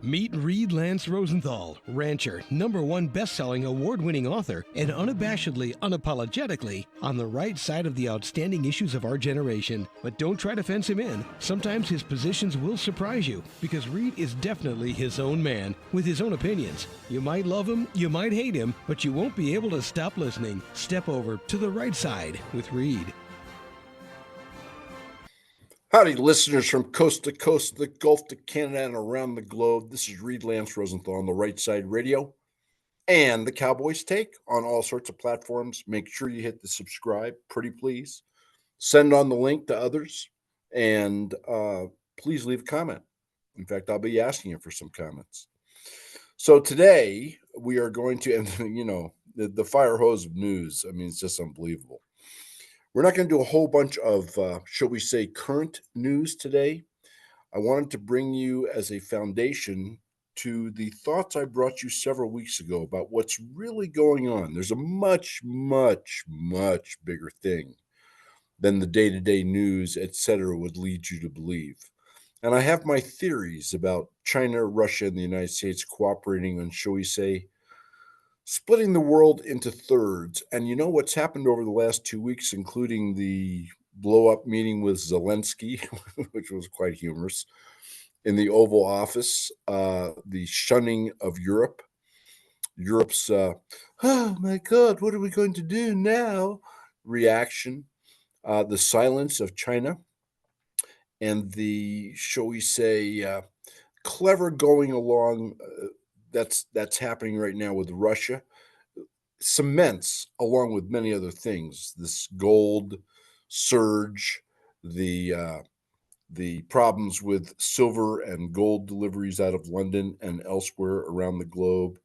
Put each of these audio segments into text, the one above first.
Meet Reed Lance Rosenthal, rancher, #1 best-selling award-winning author, and unabashedly, unapologetically on the right side of the outstanding issues of our generation. But don't try to fence him in. Sometimes his positions will surprise you, because Reed is definitely his own man, with his own opinions. You might love him, you might hate him, but you won't be able to stop listening. Step over to the right side with Reed. Howdy, listeners from coast to coast, the Gulf to Canada, and around the globe. This is Reed Lance Rosenthal on the Right Side Radio and the Cowboys Take on all sorts of platforms. Make sure you hit the subscribe, pretty please. Send on the link to others, and please leave a comment. In fact, I'll be asking you for some comments. So today we are going to, and the fire hose of news. I mean, it's just unbelievable. We're not going to do a whole bunch of, shall we say, current news today. I wanted to bring you as a foundation to the thoughts I brought you several weeks ago about what's really going on. There's a much, much, much bigger thing than the day-to-day news, etc., would lead you to believe. And I have my theories about China, Russia, and the United States cooperating on, shall we say, splitting the world into thirds. And you know what's happened over the last 2 weeks, including the blow-up meeting with Zelensky, which was quite humorous, in the Oval Office, the shunning of Europe, Europe's, oh my God, what are we going to do now? Reaction, the silence of China, and the, shall we say, clever going along that's happening right now with Russia cements, along with many other things, this gold surge, the problems with silver and gold deliveries out of London and elsewhere around the globe,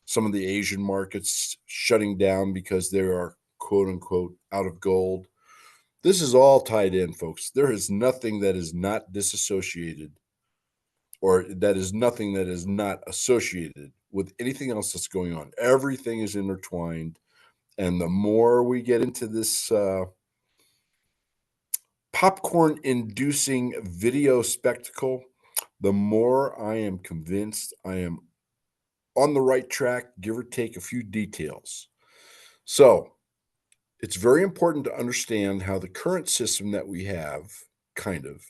some of the Asian markets shutting down because they are quote unquote out of gold. This is all tied in, folks. There is nothing that is not disassociated, or that is nothing that is not associated with anything else that's going on. Everything is intertwined. And the more we get into this popcorn-inducing video spectacle, the more I am convinced I am on the right track, give or take a few details. So it's very important to understand how the current system that we have kind of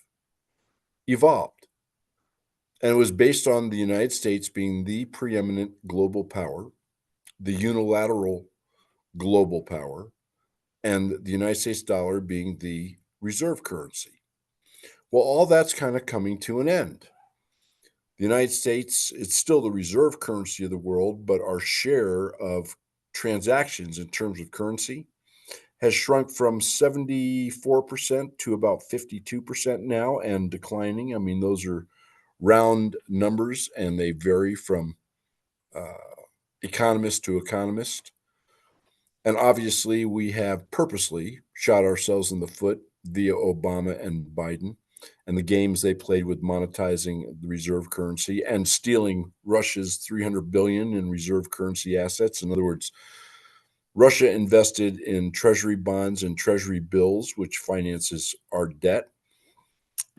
evolved. And it was based on the United States being the preeminent global power, the unilateral global power, and the United States dollar being the reserve currency. Well, all that's kind of coming to an end. The United States, it's still the reserve currency of the world, but our share of transactions in terms of currency has shrunk from 74% to about 52% now and declining. I mean, those are round numbers, and they vary from economist to economist. And obviously, we have purposely shot ourselves in the foot via Obama and Biden and the games they played with monetizing the reserve currency and stealing Russia's $300 billion in reserve currency assets. In other words, Russia invested in treasury bonds and treasury bills, which finances our debt,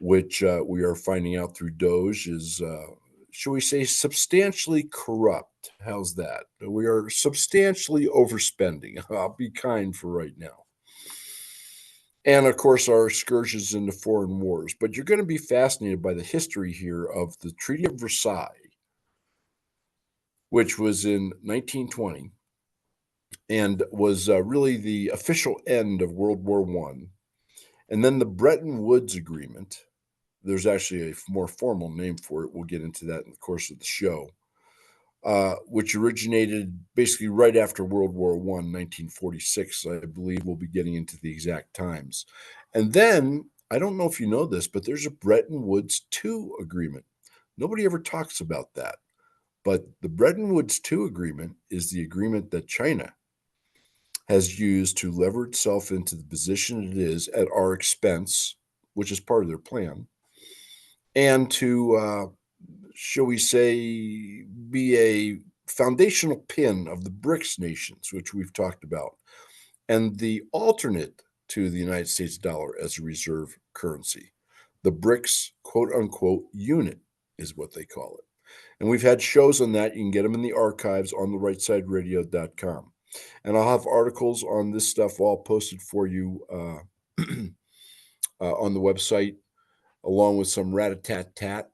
which we are finding out through Doge is, shall we say, substantially corrupt. How's that? We are substantially overspending. I'll be kind for right now. And of course, our excursions into foreign wars. But you're going to be fascinated by the history here of the Treaty of Versailles, which was in 1920 and was really the official end of World War I. And then the Bretton Woods Agreement. There's actually a more formal name for it. We'll get into that in the course of the show, which originated basically right after World War I, 1946. I believe we'll be getting into the exact times. And then, I don't know if you know this, but there's a Bretton Woods II agreement. Nobody ever talks about that. But the Bretton Woods II agreement is the agreement that China has used to lever itself into the position it is at our expense, which is part of their plan, and to, shall we say, be a foundational pin of the BRICS nations, which we've talked about, and the alternate to the United States dollar as a reserve currency. The BRICS, quote unquote, unit is what they call it. And we've had shows on that. You can get them in the archives on the rightsideradio.com. And I'll have articles on this stuff all posted for you on the website, along with some rat-a-tat-tat.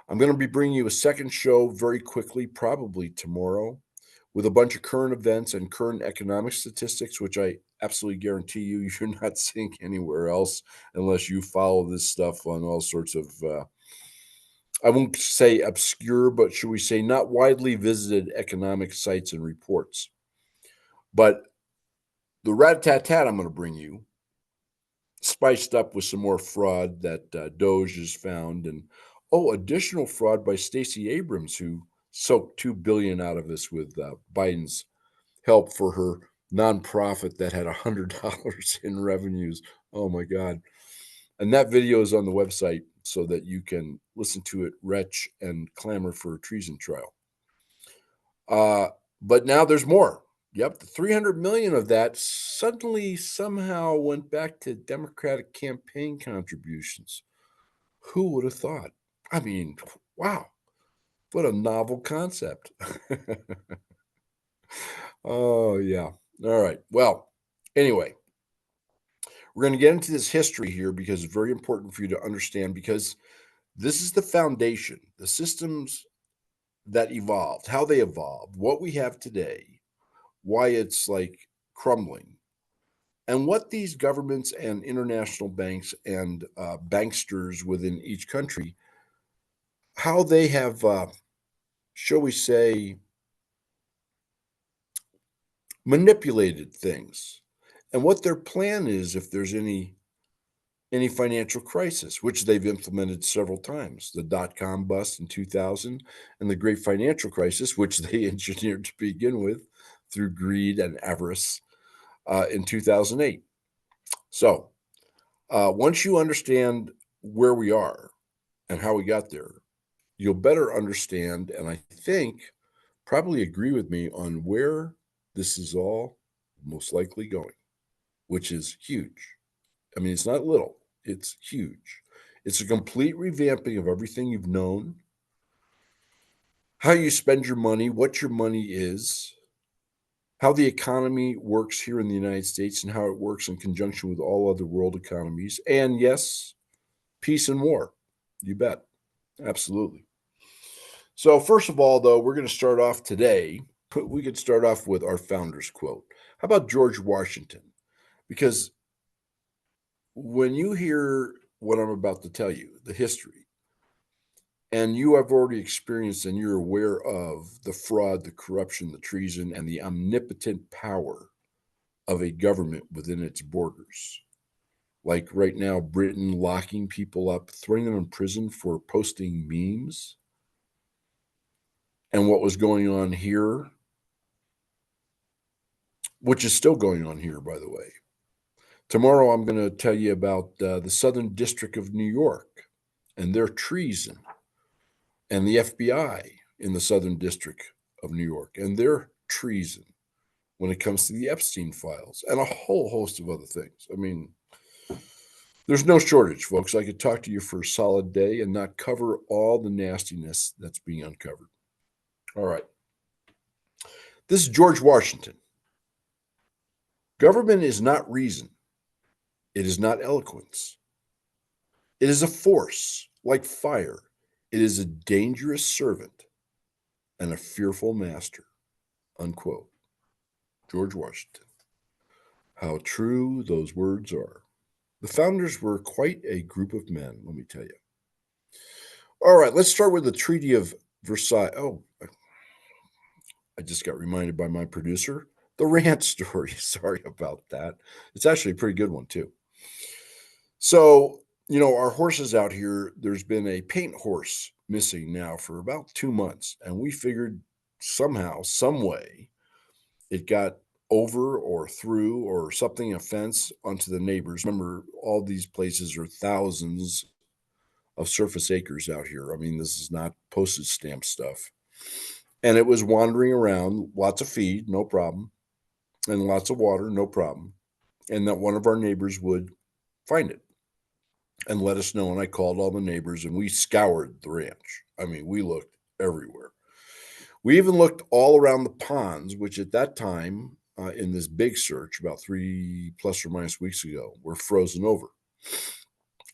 I'm going to be bringing you a second show very quickly, probably tomorrow, with a bunch of current events and current economic statistics, which I absolutely guarantee you you're not seeing anywhere else unless you follow this stuff on all sorts of, I won't say obscure, but should we say not widely visited economic sites and reports. But the rat-a-tat-tat I'm going to bring you, spiced up with some more fraud that Doge has found, and additional fraud by Stacey Abrams, who soaked $2 billion out of us with Biden's help for her nonprofit that had $100 in revenues. Oh my God! And that video is on the website so that you can listen to it retch and clamor for a treason trial. But now there's more. Yep, the 300 million of that suddenly somehow went back to Democratic campaign contributions. Who would have thought? I mean, wow, what a novel concept. Oh, yeah. All right. Well, anyway, we're going to get into this history here because it's very important for you to understand, because this is the foundation, the systems that evolved, how they evolved, what we have today, why it's like crumbling, and what these governments and international banks and banksters within each country, how they have, shall we say, manipulated things, and what their plan is if there's any financial crisis, which they've implemented several times. The dot-com bust in 2000 and the great financial crisis, which they engineered to begin with through greed and avarice in 2008. So once you understand where we are and how we got there, you'll better understand, and I think probably agree with me on where this is all most likely going, which is huge. I mean, it's not little, it's huge. It's a complete revamping of everything you've known, how you spend your money, what your money is, how the economy works here in the United States, and how it works in conjunction with all other world economies. And yes, peace and war. You bet. Absolutely. So, first of all, though, we're going to start off today. We could start off with our founder's quote. How about George Washington? Because when you hear what I'm about to tell you, the history, and you have already experienced and you're aware of the fraud, the corruption, the treason, and the omnipotent power of a government within its borders. Like right now, Britain locking people up, throwing them in prison for posting memes, and what was going on here, which is still going on here, by the way. Tomorrow, I'm going to tell you about the Southern District of New York and their treason, and the FBI in the Southern District of New York and their treason when it comes to the Epstein files, and a whole host of other things. I mean, there's no shortage, folks. I could talk to you for a solid day and not cover all the nastiness that's being uncovered. All right. This is George Washington. Government is not reason. It is not eloquence. It is a force like fire. It is a dangerous servant and a fearful master. Unquote. George Washington. How true those words are. The founders were quite a group of men, let me tell you. All right, let's start with the Treaty of Versailles. Oh, I just got reminded by my producer. The rant story. Sorry about that. It's actually a pretty good one, too. So, our horses out here, there's been a paint horse missing now for about 2 months. And we figured somehow, some way, it got over or through or something, a fence onto the neighbors. Remember, all these places are thousands of surface acres out here. I mean, this is not postage stamp stuff. And it was wandering around, lots of feed, no problem, and lots of water, no problem. And that one of our neighbors would find it and let us know. And I called all the neighbors and we scoured the ranch. I mean, we looked everywhere. We even looked all around the ponds, which at that time, in this big search about 3 plus or minus weeks ago, were frozen over.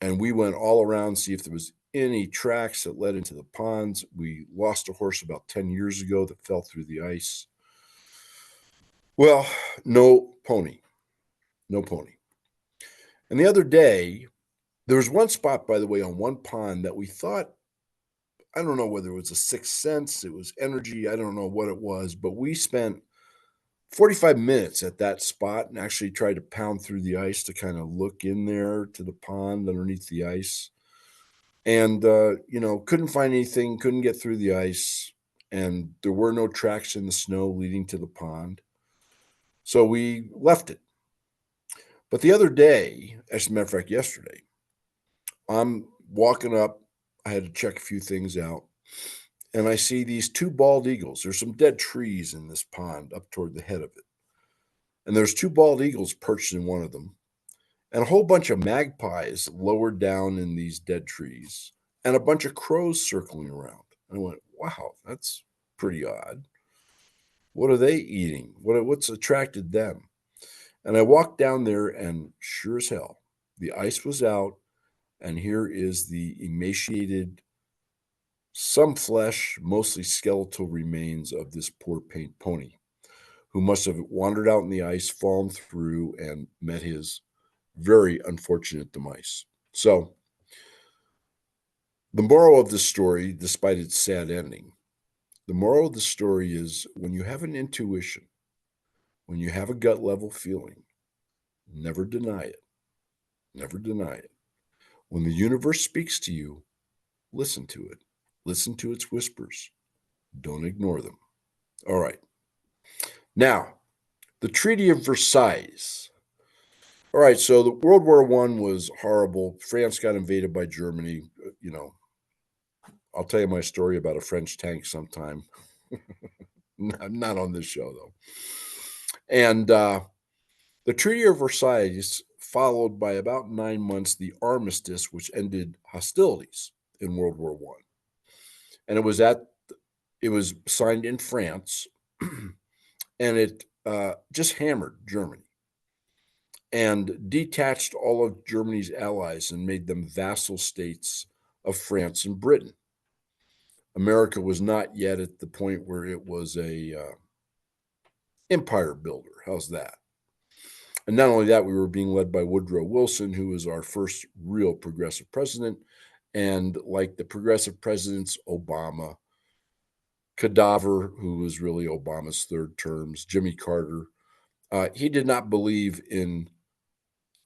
And we went all around to see if there was any tracks that led into the ponds. We lost a horse about 10 years ago that fell through the ice. Well, no pony. No pony. And the other day, there was one spot, by the way, on one pond that we thought, I don't know whether it was a sixth sense, it was energy, I don't know what it was, but we spent 45 minutes at that spot and actually tried to pound through the ice to kind of look in there to the pond underneath the ice. And, couldn't find anything, couldn't get through the ice, and there were no tracks in the snow leading to the pond. So we left it. But the other day, as a matter of fact, yesterday, I'm walking up. I had to check a few things out. And I see these 2 bald eagles. There's some dead trees in this pond up toward the head of it. And there's 2 bald eagles perched in one of them, and a whole bunch of magpies lowered down in these dead trees, and a bunch of crows circling around. And I went, wow, that's pretty odd. What are they eating? What's attracted them? And I walked down there, and sure as hell, the ice was out, and here is the emaciated, some flesh, mostly skeletal remains of this poor paint pony, who must have wandered out in the ice, fallen through, and met his very unfortunate demise. So, the moral of this story, despite its sad ending, the moral of the story is when you have an intuition, when you have a gut level feeling, never deny it. Never deny it. When the universe speaks to you, listen to it. Listen to its whispers. Don't ignore them. All right. Now, the Treaty of Versailles. All right, so the World War I was horrible. France got invaded by Germany. I'll tell you my story about a French tank sometime. Not on this show, though. And the Treaty of Versailles followed by about 9 months the armistice, which ended hostilities in World War I. And it was signed in France, and it just hammered Germany and detached all of Germany's allies and made them vassal states of France and Britain. America was not yet at the point where it was a empire builder. How's that? And not only that, we were being led by Woodrow Wilson, who was our first real progressive president. And like the progressive presidents, Obama, Cadaver, who was really Obama's third terms, Jimmy Carter, he did not believe in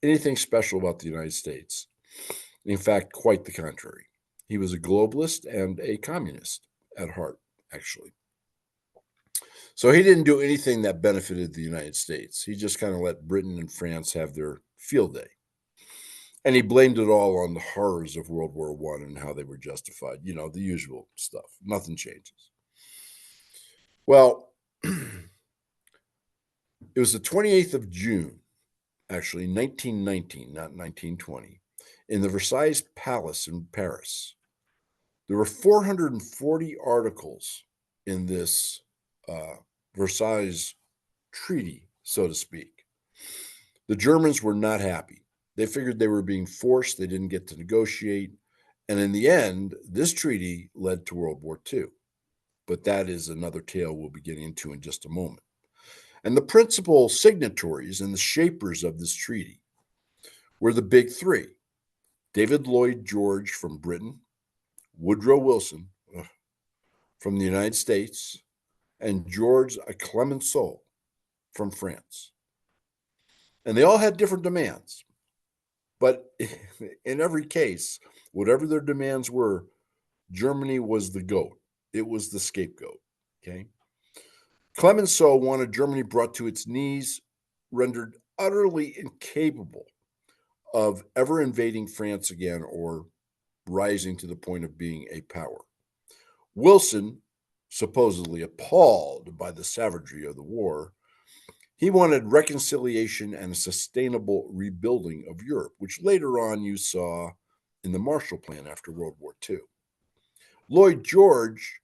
anything special about the United States. In fact, quite the contrary. He was a globalist and a communist at heart, actually. So he didn't do anything that benefited the United States. He just kind of let Britain and France have their field day. And he blamed it all on the horrors of World War I and how they were justified. The usual stuff. Nothing changes. Well, it was the 28th of June, actually, 1919, not 1920, in the Versailles Palace in Paris. There were 440 articles in this Versailles treaty, so to speak. The Germans were not happy. They figured they were being forced. They didn't get to negotiate. And in the end, this treaty led to World War II. But that is another tale we'll be getting into in just a moment. And the principal signatories and the shapers of this treaty were the big 3. David Lloyd George from Britain, Woodrow Wilson from the United States, and Georges Clemenceau from France. And they all had different demands. But in every case, whatever their demands were, Germany was the goat. It was the scapegoat, okay? Clemenceau wanted Germany brought to its knees, rendered utterly incapable of ever invading France again or rising to the point of being a power. Wilson, supposedly appalled by the savagery of the war, he wanted reconciliation and a sustainable rebuilding of Europe, which later on you saw in the Marshall Plan after World War II. Lloyd George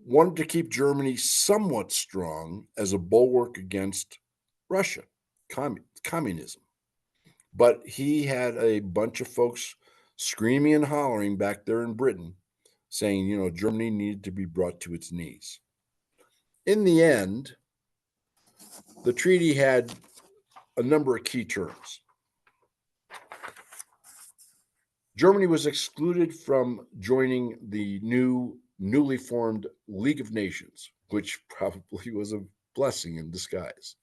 wanted to keep Germany somewhat strong as a bulwark against Russia, communism. But he had a bunch of folks screaming and hollering back there in Britain saying, Germany needed to be brought to its knees. In the end, the treaty had a number of key terms. Germany was excluded from joining the newly formed League of Nations, which probably was a blessing in disguise.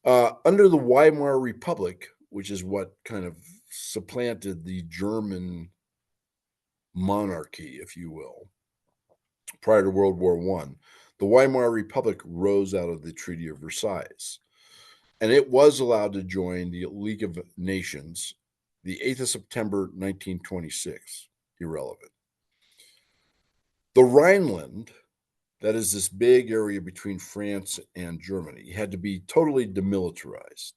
Under the Weimar Republic, which is what kind of supplanted the German monarchy, if you will, prior to World War I, the Weimar Republic rose out of the Treaty of Versailles, and it was allowed to join the League of Nations the 8th of September, 1926. Irrelevant. The Rhineland, that is this big area between France and Germany, had to be totally demilitarized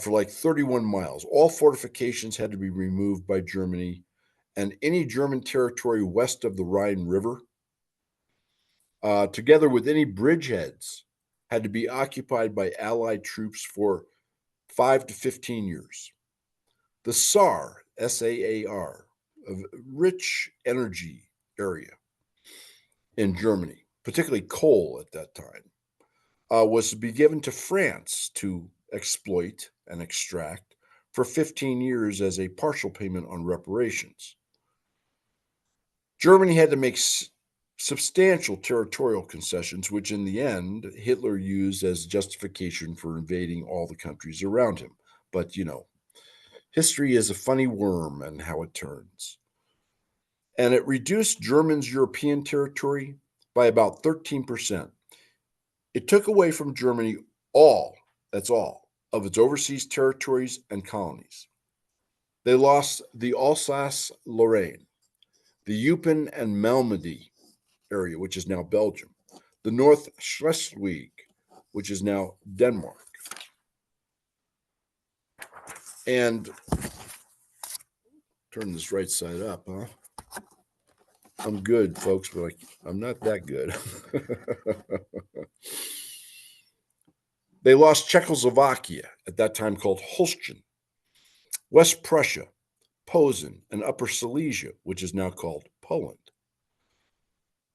for like 31 miles. All fortifications had to be removed by Germany, and any German territory west of the Rhine River, together with any bridgeheads, had to be occupied by Allied troops for 5 to 15 years. The Saar, S-A-A-R, a rich energy area in Germany, particularly coal at that time, was to be given to France to exploit and extract for 15 years as a partial payment on reparations. Germany had to make substantial territorial concessions, which in the end Hitler used as justification for invading all the countries around him. But, history is a funny worm and how it turns. And it reduced Germany's European territory by about 13%. It took away from Germany that's all, of its overseas territories and colonies. They lost the Alsace-Lorraine, the Eupen and Malmedy area, which is now Belgium, the North Schleswig, which is now Denmark. And turn this right side up, huh? I'm good, folks, but I'm not that good. They lost Czechoslovakia, at that time called Holstein, West Prussia, Posen, and Upper Silesia, which is now called Poland.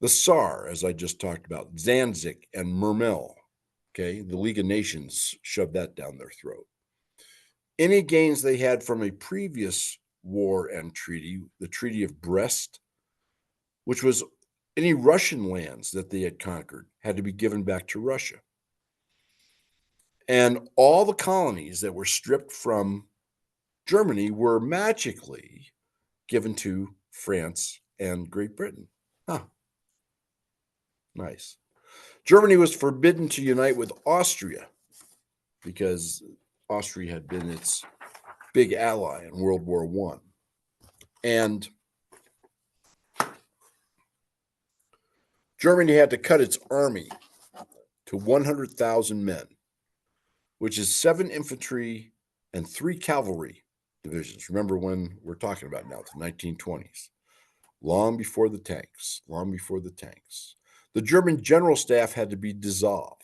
The Saar, as I just talked about, Danzig and Mermel, okay? The League of Nations shoved that down their throat. Any gains they had from a previous war and treaty, the Treaty of Brest, which was any Russian lands that they had conquered, had to be given back to Russia. And all the colonies that were stripped from Germany were magically given to France and Great Britain. Huh. Nice. Germany was forbidden to unite with Austria because Austria had been its big ally in World War I. And Germany had to cut its army to 100,000 men, which is 7 infantry and 3 cavalry divisions. Remember when we're talking about now, the 1920s. Long before the tanks. The German general staff had to be dissolved.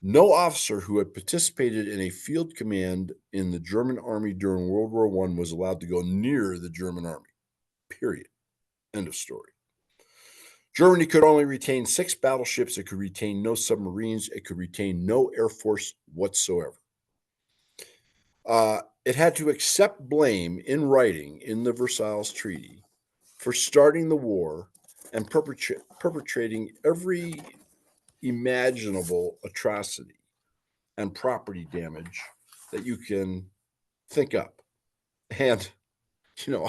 No officer who had participated in a field command in the German army during World War I was allowed to go near the German army. Period. End of story. Germany could only retain 6 battleships. It could retain no submarines. It could retain no air force whatsoever. It had to accept blame in writing in the Versailles Treaty for starting the war and perpetrating every imaginable atrocity and property damage that you can think up. And,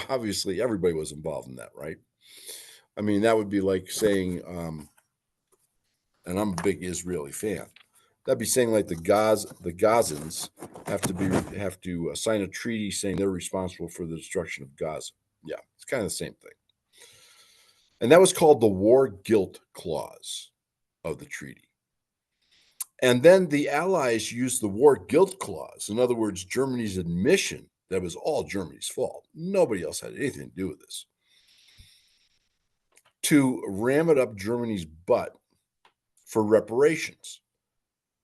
obviously everybody was involved in that, right? I mean, that would be like saying, and I'm a big Israeli fan, that'd be saying like the Gazans have to sign a treaty saying they're responsible for the destruction of Gaza. Yeah, it's kind of the same thing. And that was called the War Guilt Clause of the treaty. And then the Allies used the War Guilt Clause, in other words, Germany's admission that it was all Germany's fault. Nobody else had anything to do with this. to ram it up Germany's butt for reparations.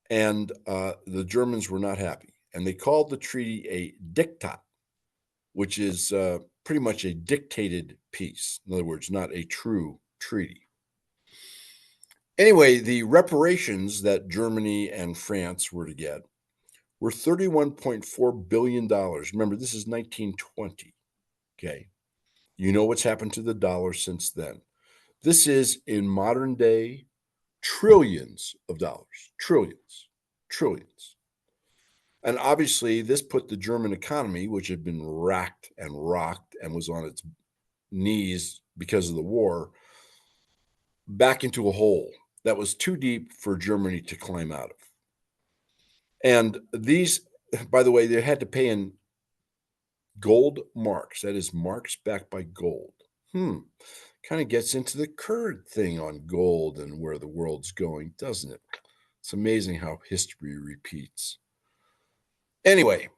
And the Germans were not happy. And they called the treaty a diktat, which is pretty much a dictated peace. In other words, not a true treaty. Anyway, the reparations that Germany and France were to get were $31.4 billion. Remember, this is 1920. Okay. You know what's happened to the dollar since then. This is, in modern day, trillions of dollars. Trillions. Trillions. And obviously, this put the German economy, which had been racked and rocked and was on its knees because of the war, back into a hole that was too deep for Germany to climb out of. And these, by the way, they had to pay in gold marks. That is, marks backed by gold. Kind of gets into the current thing on gold and where the world's going, doesn't it? It's amazing how history repeats. Anyway,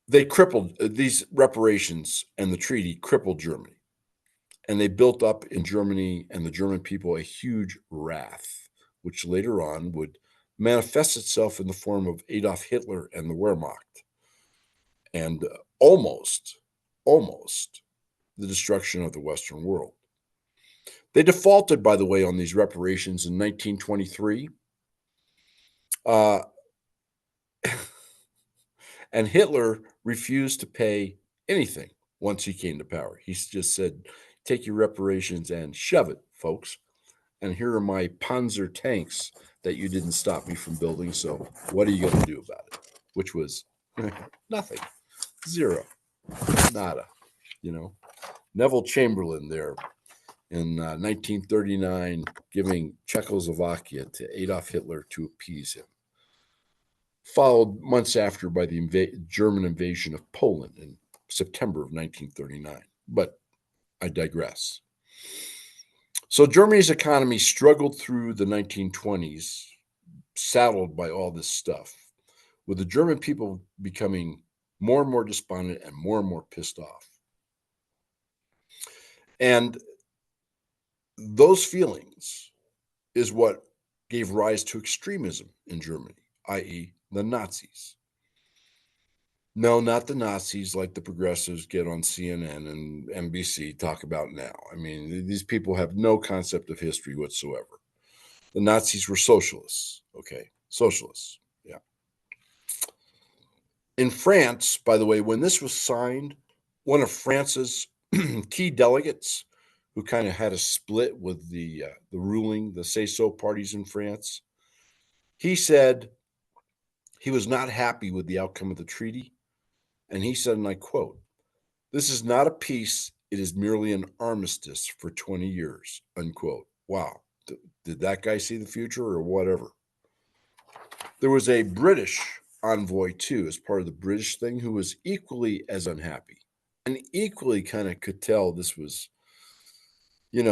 they crippled these reparations, and the treaty crippled Germany. And they built up in Germany and the German people a huge wrath, which later on would manifest itself in the form of Adolf Hitler and the Wehrmacht, and almost the destruction of the Western world. They defaulted, by the way, on these reparations in 1923. And Hitler refused to pay anything once he came to power. He just said, take your reparations and shove it, folks. And here are my Panzer tanks that you didn't stop me from building. So what are you going to do about it? Which was nothing. Zero. Nada. Neville Chamberlain there in 1939 giving Czechoslovakia to Adolf Hitler to appease him. Followed months after by the German invasion of Poland in September of 1939. But I digress. So Germany's economy struggled through the 1920s, saddled by all this stuff, with the German people becoming more and more despondent and more pissed off. And those feelings is what gave rise to extremism in Germany, i.e., the Nazis. No, not the Nazis like the progressives get on CNN and NBC talk about now. I mean, these people have no concept of history whatsoever. The Nazis were socialists, okay? Socialists, yeah. In France, by the way, when this was signed, one of France's key delegates who kind of had a split with the ruling, the say-so parties in France, he said he was not happy with the outcome of the treaty. And he said, and I quote, "This is not a peace. It is merely an armistice for 20 years, unquote. Wow. Did that guy see the future or whatever? There was a British envoy, too, as part of the British thing, who was equally as unhappy and equally kind of could tell this was, you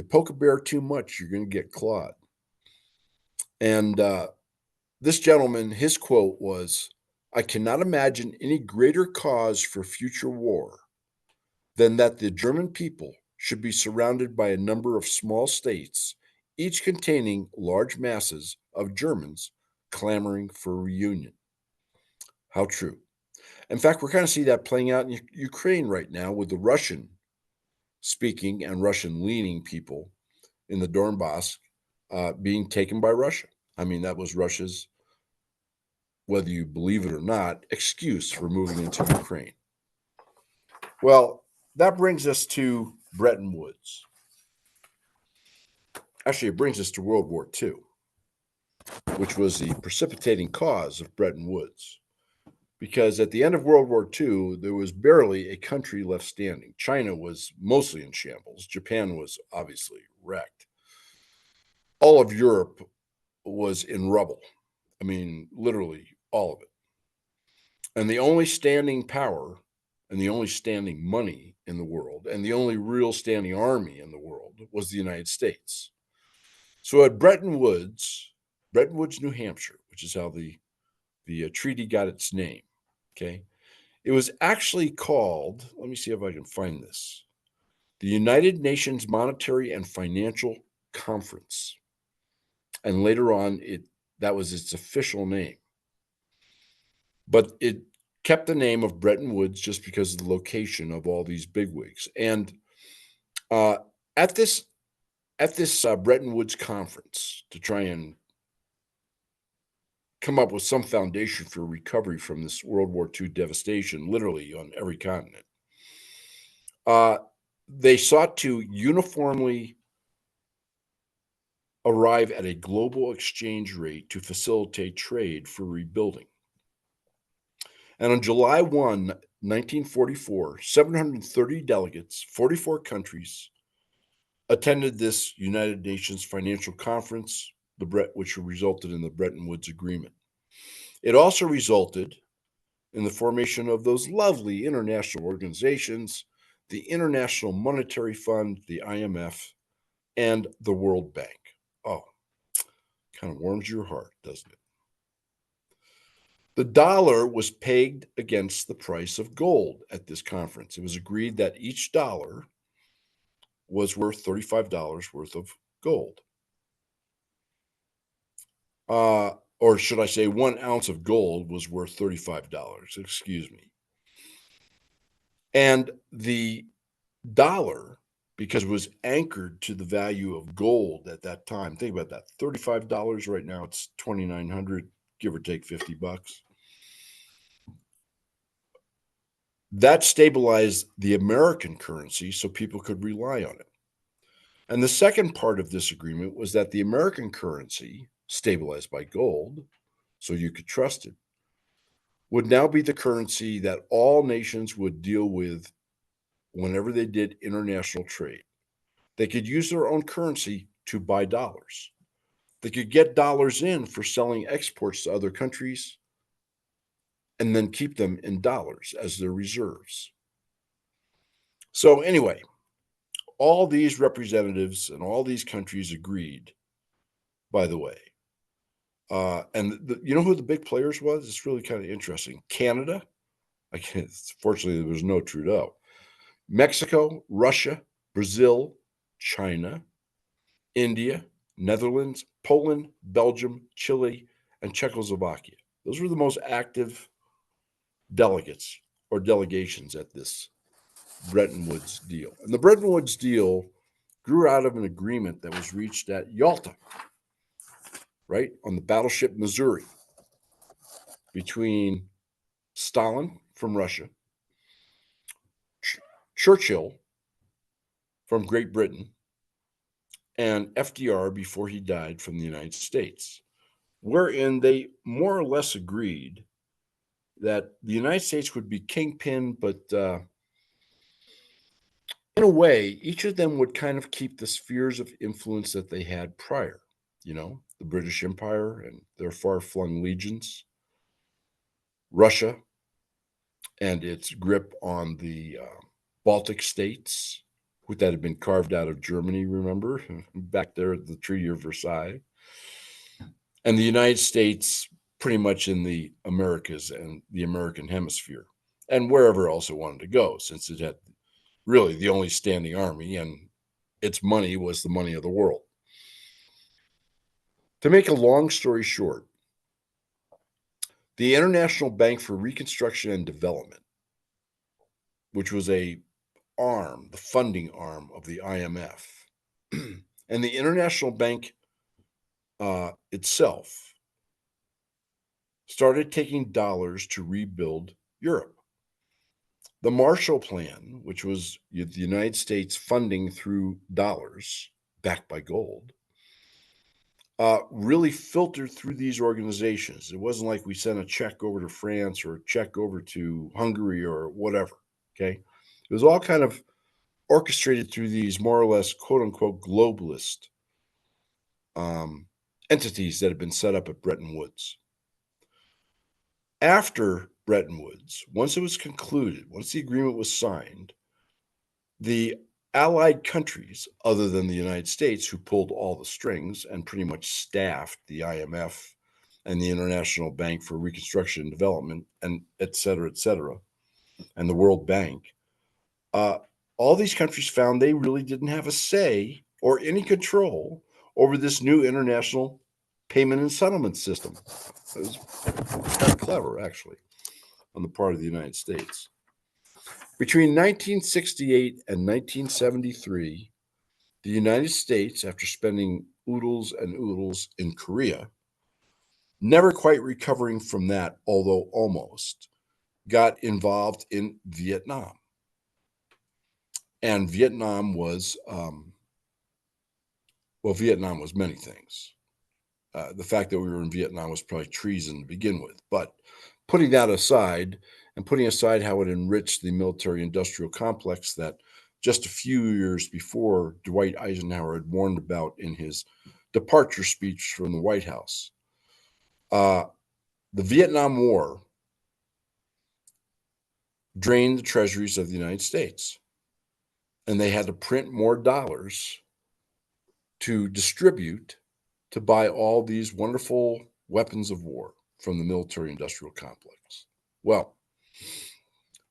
poke a bear too much, you're going to get clawed. And this gentleman, his quote was, "I cannot imagine any greater cause for future war than that the German people should be surrounded by a number of small states, each containing large masses of Germans clamoring for reunion." How true. In fact, we're kind of seeing that playing out in Ukraine right now with the Russian speaking and Russian leaning people in the Donbass being taken by Russia. I mean, that was Russia's, whether you believe it or not, excuse for moving into Ukraine. Well, that brings us to Bretton Woods. Actually, it brings us to World War II, which was the precipitating cause of Bretton Woods. Because at the end of World War II, there was barely a country left standing. China was mostly in shambles. Japan was obviously wrecked. All of Europe was in rubble. I mean, literally all of it. And the only standing power and the only standing money in the world and the only real standing army in the world was the United States. So at Bretton Woods, New Hampshire, which is how the treaty got its name, okay? It was actually called, let me see if I can find this, the United Nations Monetary and Financial Conference. And later on, that was its official name. But it kept the name of Bretton Woods just because of the location of all these bigwigs. And uh, at this Bretton Woods conference, to try and come up with some foundation for recovery from this World War II devastation, literally on every continent, they sought to uniformly arrive at a global exchange rate to facilitate trade for rebuilding. And on July 1, 1944, 730 delegates, 44 countries, attended this United Nations Financial Conference, which resulted in the Bretton Woods Agreement. It also resulted in the formation of those lovely international organizations, the International Monetary Fund, the IMF, and the World Bank. Oh, kind of warms your heart, doesn't it? The dollar was pegged against the price of gold at this conference. It was agreed that each dollar was worth $35 worth of gold. Or should I say 1 ounce of gold was worth $35, excuse me. And the dollar, because it was anchored to the value of gold at that time, think about that, $35 right now, it's $2,900, give or take $50. That stabilized the American currency so people could rely on it. And the second part of this agreement was that the American currency, stabilized by gold, so you could trust it, would now be the currency that all nations would deal with whenever they did international trade. They could use their own currency to buy dollars. They could get dollars in for selling exports to other countries and then keep them in dollars as their reserves. So, anyway, all these representatives and all these countries agreed, by the way. You know who the big players was? It's really kind of interesting. Canada, fortunately, there was no Trudeau. Mexico, Russia, Brazil, China, India, Netherlands, Poland, Belgium, Chile, and Czechoslovakia. Those were the most active delegates or delegations at this Bretton Woods deal. And the Bretton Woods deal grew out of an agreement that was reached at Yalta, right, on the battleship Missouri, between Stalin from Russia, Churchill from Great Britain, and FDR before he died from the United States, wherein they more or less agreed that the United States would be kingpin, but in a way, each of them would kind of keep the spheres of influence that they had prior. You know, the British Empire and their far-flung legions, Russia and its grip on the Baltic states, that had been carved out of Germany, remember, back there at the Treaty of Versailles, and the United States pretty much in the Americas and the American hemisphere, and wherever else it wanted to go, since it had really the only standing army, and its money was the money of the world. To make a long story short, the International Bank for Reconstruction and Development, which was the funding arm of the IMF, and the International Bank itself started taking dollars to rebuild Europe. The Marshall Plan, which was the United States funding through dollars backed by gold, really filtered through these organizations. It wasn't like we sent a check over to France or a check over to Hungary or whatever, okay? It was all kind of orchestrated through these more or less quote-unquote globalist entities that had been set up at Bretton Woods. After Bretton Woods, once it was concluded, once the agreement was signed, the allied countries, other than the United States, who pulled all the strings and pretty much staffed the IMF and the International Bank for Reconstruction and Development, and et cetera, and the World Bank, all these countries found they really didn't have a say or any control over this new international payment and settlement system. It was kind of clever, actually, on the part of the United States. Between 1968 and 1973, the United States, after spending oodles and oodles in Korea, never quite recovering from that, although almost, got involved in Vietnam. And Vietnam was, Vietnam was many things. The fact that we were in Vietnam was probably treason to begin with. But putting that aside, and putting aside how it enriched the military industrial complex that just a few years before Dwight Eisenhower had warned about in his departure speech from the White House, the Vietnam War drained the treasuries of the United States, and they had to print more dollars to distribute to buy all these wonderful weapons of war from the military industrial complex. Well,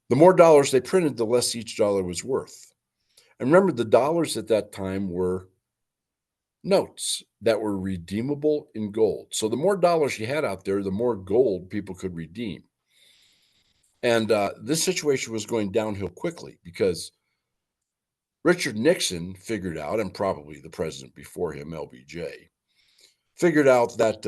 the more dollars they printed, the less each dollar was worth. And remember, the dollars at that time were notes that were redeemable in gold. So the more dollars you had out there, the more gold people could redeem. And this situation was going downhill quickly because Richard Nixon figured out, and probably the president before him, LBJ, figured out that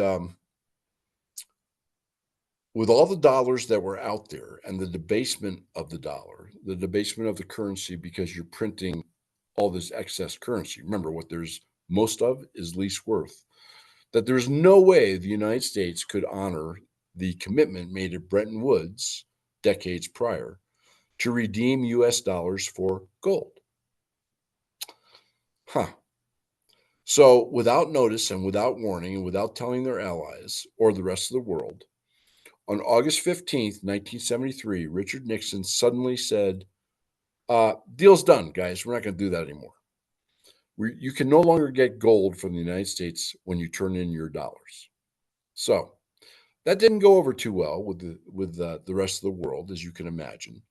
with all the dollars that were out there and the debasement of the dollar, the debasement of the currency because you're printing all this excess currency. Remember, what there's most of is least worth. That there's no way the United States could honor the commitment made at Bretton Woods decades prior to redeem US dollars for gold. So, without notice and without warning and without telling their allies or the rest of the world, on August 15th, 1973, Richard Nixon suddenly said, deal's done, guys. We're not going to do that anymore. You can no longer get gold from the United States when you turn in your dollars. So that didn't go over too well with the rest of the world, as you can imagine.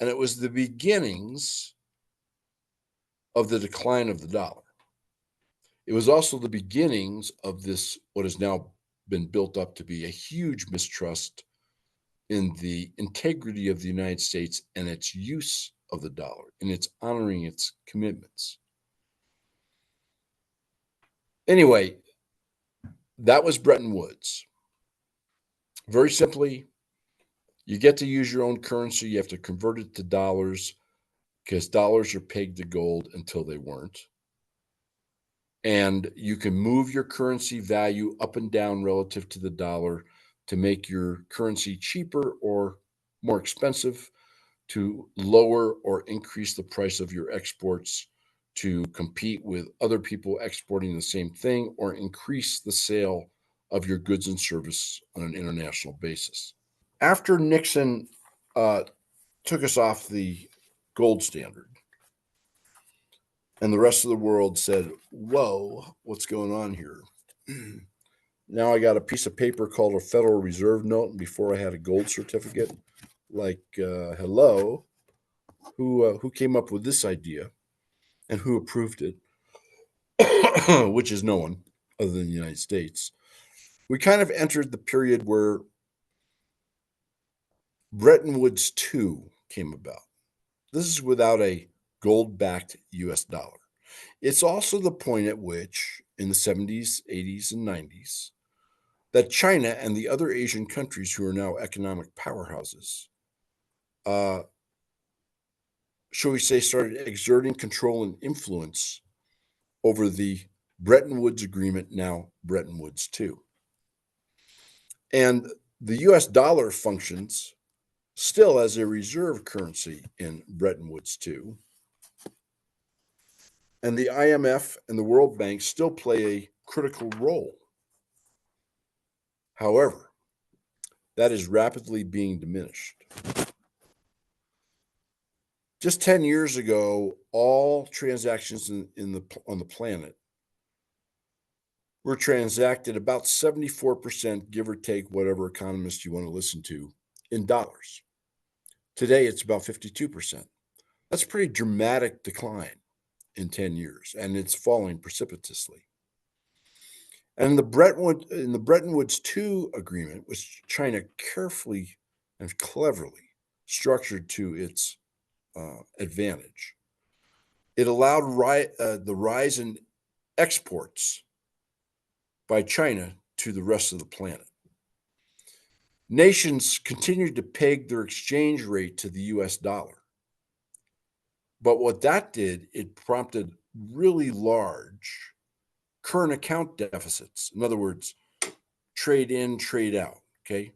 And it was the beginnings of the decline of the dollar. It was also the beginnings of this, what has now been built up to be a huge mistrust in the integrity of the United States and its use of the dollar, and its honoring its commitments. Anyway, that was Bretton Woods. Very simply, you get to use your own currency. You have to convert it to dollars because dollars are pegged to gold until they weren't. And you can move your currency value up and down relative to the dollar to make your currency cheaper or more expensive, to lower or increase the price of your exports, to compete with other people exporting the same thing, or increase the sale of your goods and services on an international basis. After Nixon took us off the gold standard, and the rest of the world said, whoa, what's going on here? Now I got a piece of paper called a Federal Reserve note, and before I had a gold certificate. Like, hello, who came up with this idea and who approved it, which is no one other than the United States. We kind of entered the period where Bretton Woods II came about. This is without a gold-backed US dollar. It's also the point at which, in the 70s, 80s, and 90s, that China and the other Asian countries who are now economic powerhouses, shall we say, started exerting control and influence over the Bretton Woods Agreement, now Bretton Woods II. And the US dollar functions still as a reserve currency in Bretton Woods II. And the IMF and the World Bank still play a critical role. However, that is rapidly being diminished. Just 10 years ago, all transactions on the planet were transacted about 74%, give or take whatever economist you want to listen to, in dollars. Today, it's about 52%. That's a pretty dramatic decline in 10 years, and it's falling precipitously. And in the Bretton Woods II agreement, which China carefully and cleverly structured to its advantage, it allowed the rise in exports by China to the rest of the planet. Nations continued to peg their exchange rate to the US dollar. But what that did, it prompted really large current account deficits. In other words, trade in, trade out. Okay.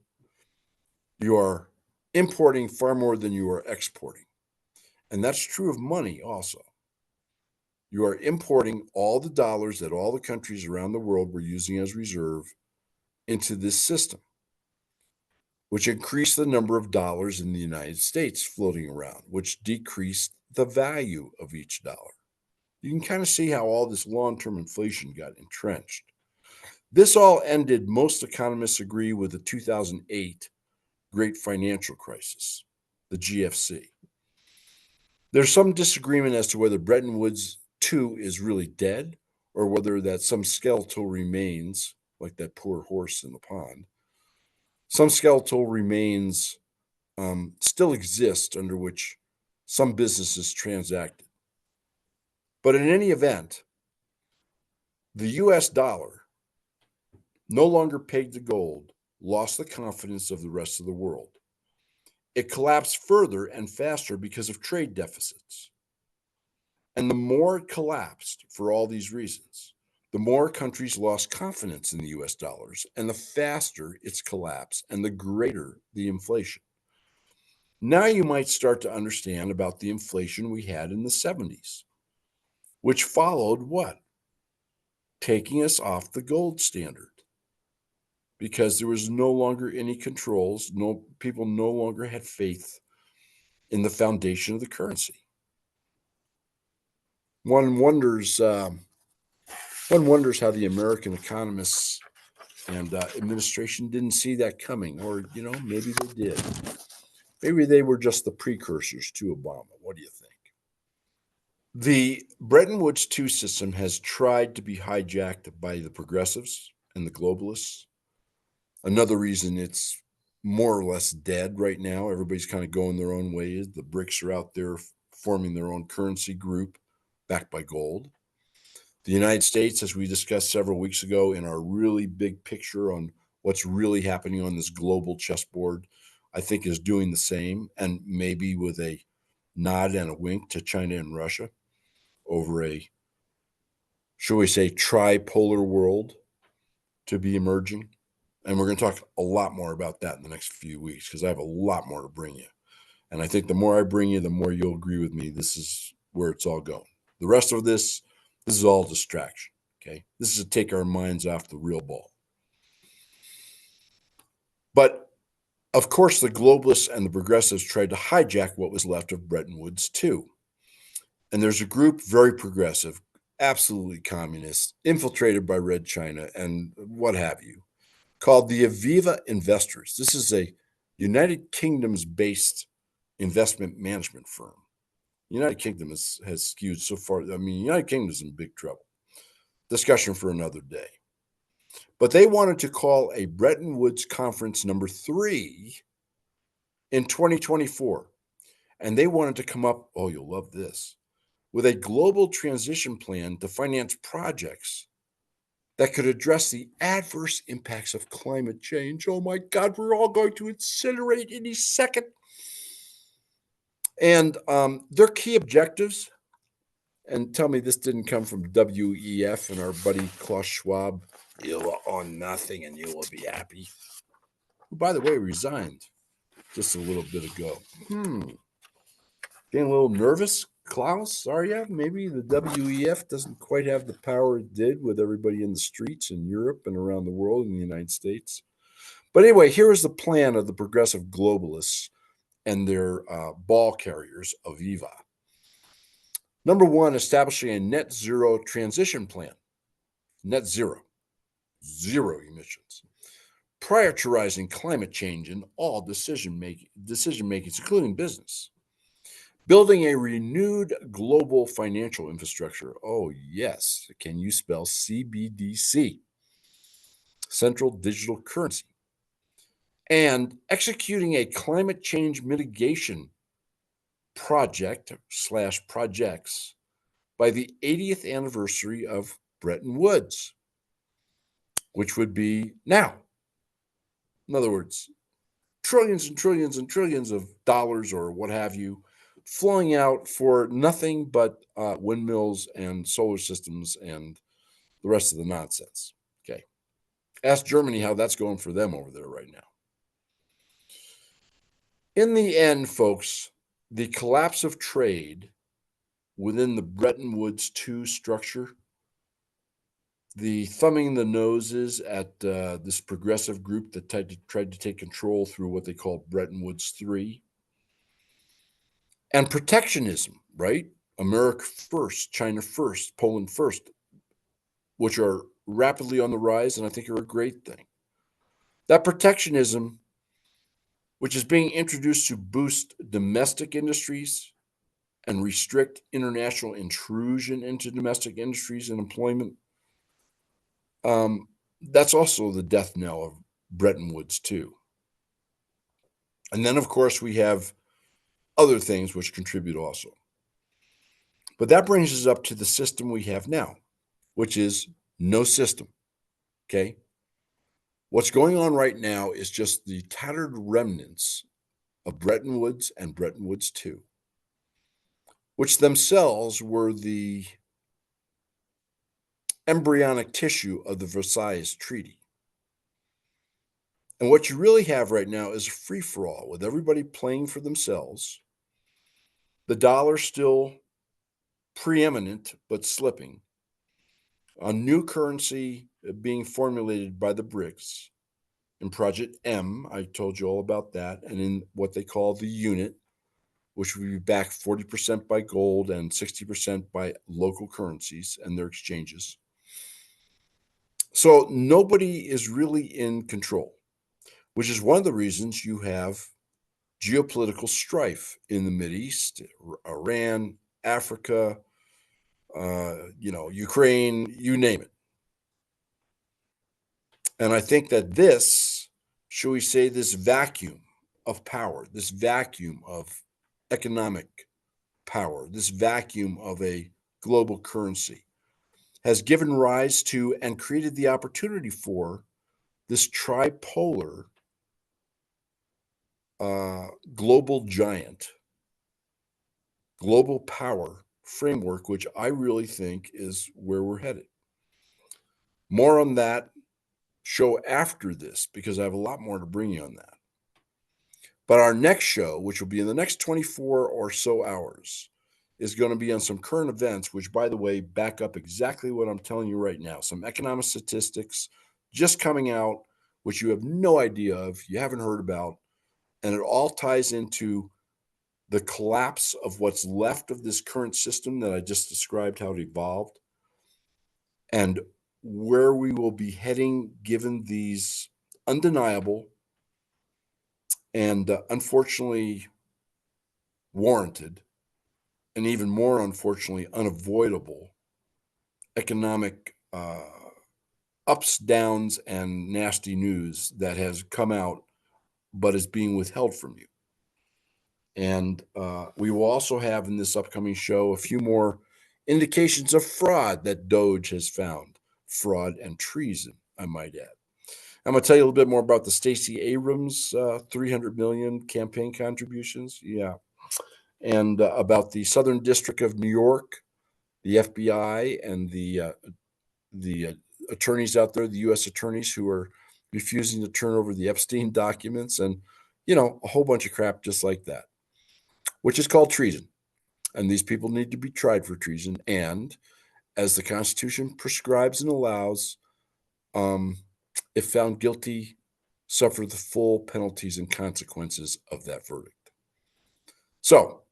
You are importing far more than you are exporting. And that's true of money also. You are importing all the dollars that all the countries around the world were using as reserve into this system, which increased the number of dollars in the United States floating around, which decreased the value of each dollar. You can kind of see how all this long-term inflation got entrenched. This all ended, most economists agree, with the 2008 Great Financial Crisis, the GFC. There's some disagreement as to whether Bretton Woods II is really dead or whether that some skeletal remains, like that poor horse in the pond, some skeletal remains still exist under which some businesses transacted. But in any event, the US dollar, no longer pegged to gold, lost the confidence of the rest of the world. It collapsed further and faster because of trade deficits. And the more it collapsed for all these reasons, the more countries lost confidence in the US dollars, and the faster its collapse and the greater the inflation. Now you might start to understand about the inflation we had in the 70s, which followed what? Taking us off the gold standard because there was no longer any controls. People no longer had faith in the foundation of the currency. One wonders how the American economists and administration didn't see that coming, or maybe they did. Maybe they were just the precursors to Obama. What do you think? The Bretton Woods II system has tried to be hijacked by the progressives and the globalists. Another reason it's more or less dead right now, everybody's kind of going their own ways. The BRICS are out there forming their own currency group backed by gold. The United States, as we discussed several weeks ago in our really big picture on what's really happening on this global chessboard, I think is doing the same, and maybe with a nod and a wink to China and Russia over a, shall we say, tripolar world to be emerging. And we're going to talk a lot more about that in the next few weeks because I have a lot more to bring you. And I think the more I bring you, the more you'll agree with me. This is where it's all going. The rest of this is all distraction, okay? This is to take our minds off the real ball. But, of course, the globalists and the progressives tried to hijack what was left of Bretton Woods II. And there's a group, very progressive, absolutely communist, infiltrated by Red China and what have you, called the Aviva Investors. This is a United Kingdoms-based investment management firm. United Kingdom has skewed so far. I mean, United Kingdom is in big trouble. Discussion for another day. But they wanted to call a Bretton Woods Conference number 3 in 2024. And they wanted to come up, oh, you'll love this, with a global transition plan to finance projects that could address the adverse impacts of climate change. Oh my God, we're all going to incinerate any second. And their key objectives, and tell me this didn't come from WEF and our buddy Klaus Schwab, you will own nothing and you will be happy, who, by the way, resigned just a little bit ago. Getting a little nervous, Klaus, are you? Maybe the WEF doesn't quite have the power it did with everybody in the streets in Europe and around the world in the United States. But anyway, here is the plan of the progressive globalists and their ball carriers, Aviva. Number 1, establishing a net zero transition plan. Net zero. Zero emissions. prioritizing climate change in all decision makings, including business. Building a renewed global financial infrastructure. Oh, yes. Can you spell CBDC? Central Digital Currency. And executing a climate change mitigation projects by the 80th anniversary of Bretton Woods, which would be now. In other words, trillions and trillions and trillions of dollars or what have you flowing out for nothing but windmills and solar systems and the rest of the nonsense. Okay. Ask Germany how that's going for them over there right now. In the end, folks, the collapse of trade within the Bretton Woods II structure, the thumbing the noses at this progressive group that tried to take control through what they called Bretton Woods III, and protectionism, right? America first, China first, Poland first, which are rapidly on the rise and I think are a great thing. That protectionism, which is being introduced to boost domestic industries and restrict international intrusion into domestic industries and employment, that's also the death knell of Bretton Woods too. And then, of course, we have other things which contribute also. But that brings us up to the system we have now, which is no system, okay? What's going on right now is just the tattered remnants of Bretton Woods and Bretton Woods II, which themselves were the embryonic tissue of the Versailles Treaty. And what you really have right now is a free-for-all with everybody playing for themselves, the dollar still preeminent but slipping, a new currency being formulated by the BRICS in Project M. I told you all about that. And in what they call the unit, which will be backed 40% by gold and 60% by local currencies and their exchanges. So nobody is really in control, which is one of the reasons you have geopolitical strife in the Mideast, Iran, Africa, Ukraine, you name it. And I think that this, shall we say, this vacuum of power, this vacuum of economic power, this vacuum of a global currency has given rise to and created the opportunity for this tripolar global giant, global power framework, which I really think is where we're headed. More on that show after this, because I have a lot more to bring you on that. But our next show, which will be in the next 24 or so hours, is going to be on some current events, which, by the way, back up exactly what I'm telling you right now. Some economic statistics just coming out, which you have no idea of, you haven't heard about, and it all ties into the collapse of what's left of this current system that I just described how it evolved, and where we will be heading given these undeniable and unfortunately warranted, and even more unfortunately unavoidable economic ups, downs, and nasty news that has come out but is being withheld from you. And we will also have in this upcoming show a few more indications of fraud that Doge has found. Fraud and treason, I might add. I'm going to tell you a little bit more about the Stacey Abrams $300 million campaign contributions. Yeah. And about the Southern District of New York, the FBI, and the attorneys out there, the U.S. attorneys who are refusing to turn over the Epstein documents, and, a whole bunch of crap just like that, which is called treason. And these people need to be tried for treason. And as the Constitution prescribes and allows, if found guilty, suffer the full penalties and consequences of that verdict. So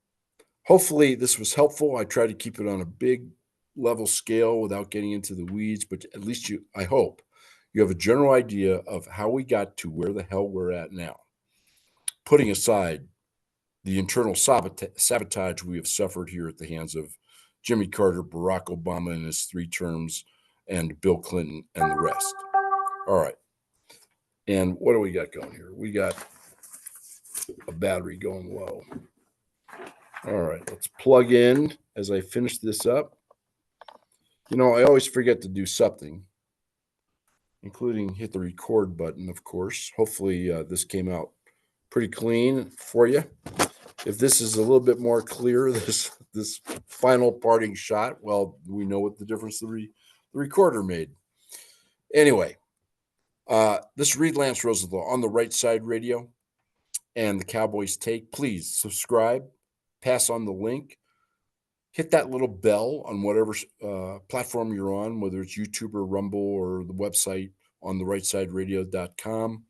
hopefully this was helpful. I try to keep it on a big level scale without getting into the weeds, but at least I hope you have a general idea of how we got to where the hell we're at now. Putting aside the internal sabotage we have suffered here at the hands of Jimmy Carter, Barack Obama in his 3 terms, and Bill Clinton and the rest. All right. And what do we got going here? We got a battery going low. All right, let's plug in as I finish this up. You know, I always forget to do something, including hit the record button, of course. Hopefully this came out pretty clean for you. If this is a little bit more clear, this final parting shot, well, we know what the difference the recorder made. Anyway, this is Reed Lance Rosenthal on the Right Side Radio and the Cowboys Take. Please subscribe, pass on the link, hit that little bell on whatever platform you're on, whether it's YouTube or Rumble or the website on therightsideradio.com.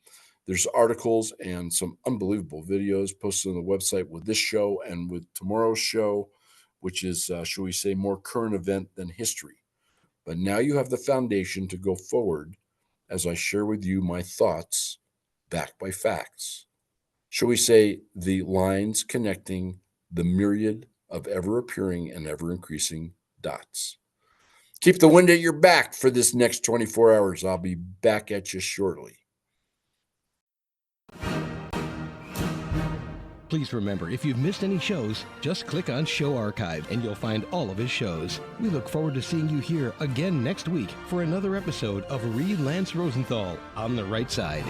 There's articles and some unbelievable videos posted on the website with this show and with tomorrow's show, which is, shall we say, more current event than history. But now you have the foundation to go forward as I share with you my thoughts backed by facts. Shall we say, the lines connecting the myriad of ever-appearing and ever-increasing dots. Keep the wind at your back for this next 24 hours. I'll be back at you shortly. Please remember, if you've missed any shows, just click on Show Archive and you'll find all of his shows. We look forward to seeing you here again next week for another episode of Reed Lance Rosenthal on the Right Side.